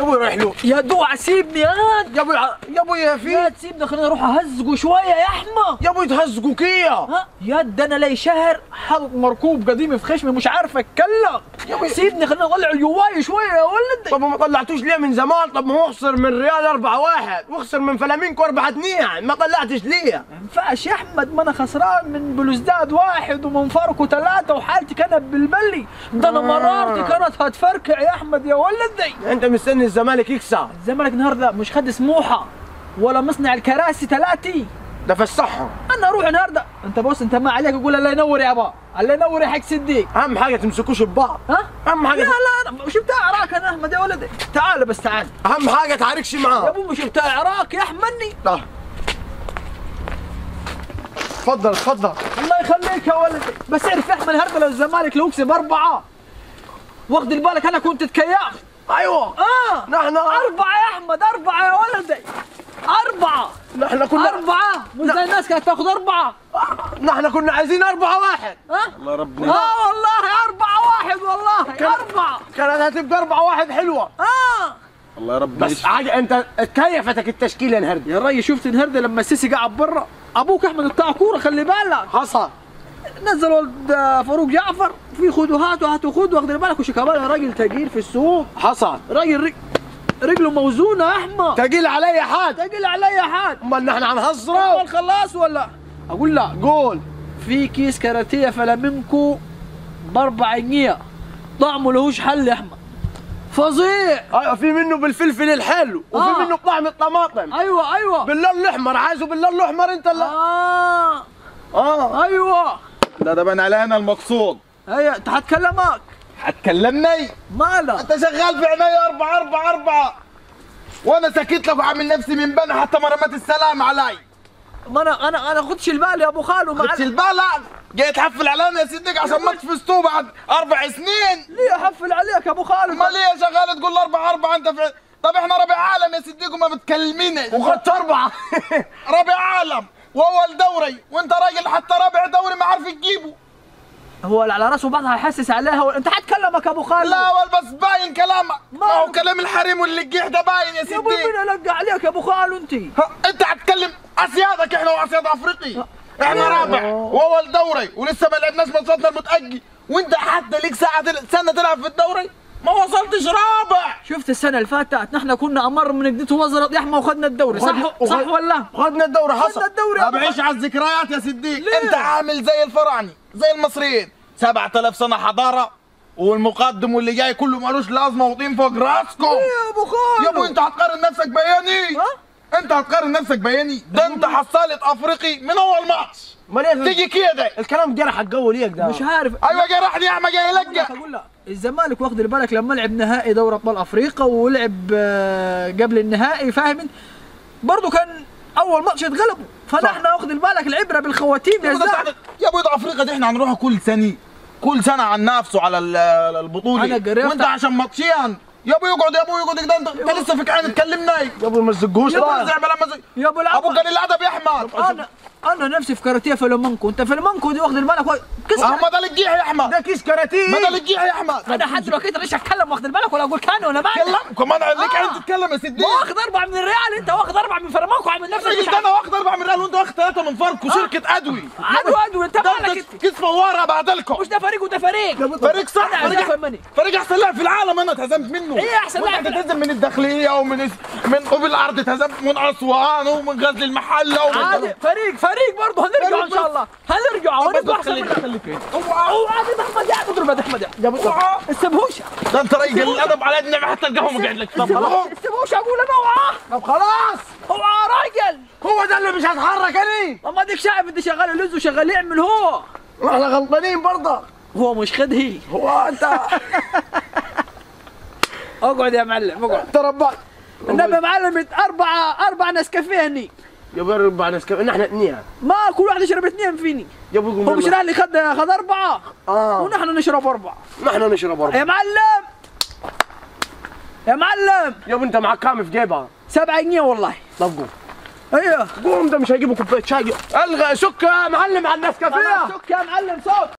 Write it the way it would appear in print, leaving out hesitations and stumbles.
ابوي رايح له. يا دوع سيبني يا ابوي يا في يا تسيبني، خليني اروح اهزقه شويه يا احمى. يا ابوي تهزقوا كيا. ها يا ده انا لي شهر حاطط مركوب قديم في خشمي مش عارف اتكلم. ابوي سيبني خليني اطلع جواي شويه يا ولدي. طب ما طلعتوش ليه من زمان؟ طب ما هو خسر من ريال 4-1 وخسر من فلامينكو 4-2، ما طلعتش ليه؟ ما ينفعش يا احمد، ما انا خسران من بلوزداد 1 ومن فاركو 3 وحالتي كانت بالبلي، ده انا مرارتي كانت هتفركع يا احمد يا ولدي. انت مستني الزمالك يكسب؟ الزمالك النهارده مش خد سموحه ولا مصنع الكراسي 3، ده فسحهم. انا اروح النهارده. انت بص، انت ما عليك اقول الله ينور يا ابا، الله ينور يا حق صديق. اهم حاجه تمسكوش ببعض. ها اهم حاجه لا انا مش بتاع عراك انا احمد يا ولدي، تعال بس تعال. اهم حاجه تعاركش يا معاه. ابو مش بتاع عراك يا احمدني. طيب اتفضل اتفضل. الله يخليك يا ولدي، بس اعرف يا احمد النهارده لو الزمالك لو كسب 4 واخد بالك انا كنت تكياف. ايوه نحن 4 يا احمد، 4 يا ولدي، 4. نحن كنا 4 مش زي الناس كانت تاخذ 4. نحن كنا عايزين 4-1. ها؟ الله ربنا. والله 4-1 والله 4. كانت هتبقى 4-1 حلوه. الله يا رب. بس حاجه انت كيفتك التشكيله النهارده يا ري شفت النهارده لما السيسي قاعد برا، ابوك احمد بتاع كوره خلي بالك، حصل. نزل ولد فاروق جعفر في خدوهات وهاتوا خد، واخد بالك وشيكابالا راجل تقيل في السوق، حصل. راجل رجله موزونه يا احمد، تقيل علي حد. تقيل علي حد. امال نحن هنهزره؟ خلاص ولا اقول لا قول. في كيس كاراتيه فلامينكو ب4 جنيه، طعمه لهوش حل يا احمد، فظيع. ايوه في منه بالفلفل الحلو وفي منه بطعم الطماطم. ايوه باللون الاحمر، عايزه باللون الاحمر انت اللي ايوه ده بان علينا المقصود. ايوه انت هتكلمك. هتكلمني؟ مالك؟ انت شغال في عيني 4 وانا سكت لك وعامل نفسي من بنا حتى ما رميت السلام علي. ما انا خدش البال يا ابو خالو. خدش البال؟ جاي تحفل علينا يا صديق عشان ما تفزتوا بعد 4 سنين. ليه احفل عليك يا ابو خالو؟ امال ليه شغال تقول 4 انت في... طب احنا ربع عالم يا صديق وما بتكلميني. وخدت 4 ربع عالم واول دوري وانت راجل حتى رابع دوري ما عارف تجيبه. هو اللي على راسه بعضها هيحسس عليها انت هتكلمك يا ابو خالد. لا بس باين كلامك، ما هو كلام الحريم واللي الجيح ده باين يا سيدي. يا ابو مين القى عليك يا ابو خالد؟ انت هتكلم اسيادك، احنا واسياد افريقي، احنا رابع واول دوري ولسه ما لعبناش ماتشاتنا المتأجل، وانت حتى ليك سنه تلعب في الدوري ما وصلتش رابع. شفت السنه اللي فاتت نحن كنا امر من قديته وزرة يحمى وخدنا الدوري، صح ولا؟ خدنا الدوري. حصل. خدنا الدوري. ما بعيش على الذكريات يا صديق. انت عامل زي الفراعنه زي المصريين 7000 سنه حضاره والمقدم واللي جاي كله مالوش لازمه وطين فوق راسكم. يا ابو خالد يا ابو انت هتقارن نفسك بياني. انت هتقارن نفسك بياني، ده انت حصلت افريقي من اول ماتش. تيجي كده الكلام جرح الجو ليك ده. مش عارف. ايوه جرحني يا عم جاي يلقى. اقول لك الزمالك واخد بالك لما لعب نهائي دوري ابطال افريقيا ولعب قبل النهائي فاهم، برضه كان اول ماتش اتغلبوا، فنحن واخد بالك العبره بالخواتيم يا زلمه. يا ابو افريقيا دي احنا هنروحها كل سنه عن نفسه على البطوله، وانت عشان ماتشين يا ابو يقعد كده انت لسه فيك عين تكلمني. يا ابو ما تزقوش يا ابو ابو قال الادب يا احمد. انا نفسي في كاراتيه فلامنكو، انت فلامنكو دي واخد بالك كيس ما ده الجيح يا احمد، ده كيس كاراتيه. ما ده الجيح يا احمد. انا حد دلوقتي ليش اتكلم واخد بالك ولا اقول كان ولا بعد؟ كلم كمان ليك عين تتكلم يا سيدي. واخد 4 من الريال، انت واخد 4 من فلامنكو عامل نفسك مش انا واخد 4 من الريال وانت واخد 3 من فاركو شركه ادوي. ادوي انت مالك؟ كيس فواره بعدلكم. مش ده فريق وده فريق. فريق صح. فريق احسن لاعب في العالم انا اتهزمت منه. ايه احسن لاعب؟ اتهزم من الداخليه ومن قبل الارض، اتهزمت من اسوان ومن غزل المحله عادي. فريق برضه هنرجع ان شاء الله، هنرجع ونبقى احسن من خليك اوعى احمد يا اضرب يا احمد يا السبهوش. ده انت راجل الادب على النعمه حتى القهوه قاعد لك. السبهوش اقول انا اوعى. طب خلاص اوعى راجل، هو ده اللي مش هتحرك عليه. اما اديك شايف انت شغال اللوز وشغال يعمل هو. احنا غلطانين برضه. هو مش خدهي. هو انت اقعد يا معلم اقعد. تربعت النبي يا معلم 4 نسكافيه هني. يا ابو 4 نسكافيه نحن 2. ما كل واحد يشرب 2 فيني. يا ابو هو مش اللي خد 4 ونحن نشرب 4. نحن نشرب 4 يا معلم يا معلم. يا ابو انت معك كام في جيبها؟ 7 جنيه والله. طب قوم. ايوه قوم، ده مش هيجيبوا كوبايه شاي. الغى سك يا معلم على النسكافيه. سك يا معلم سك.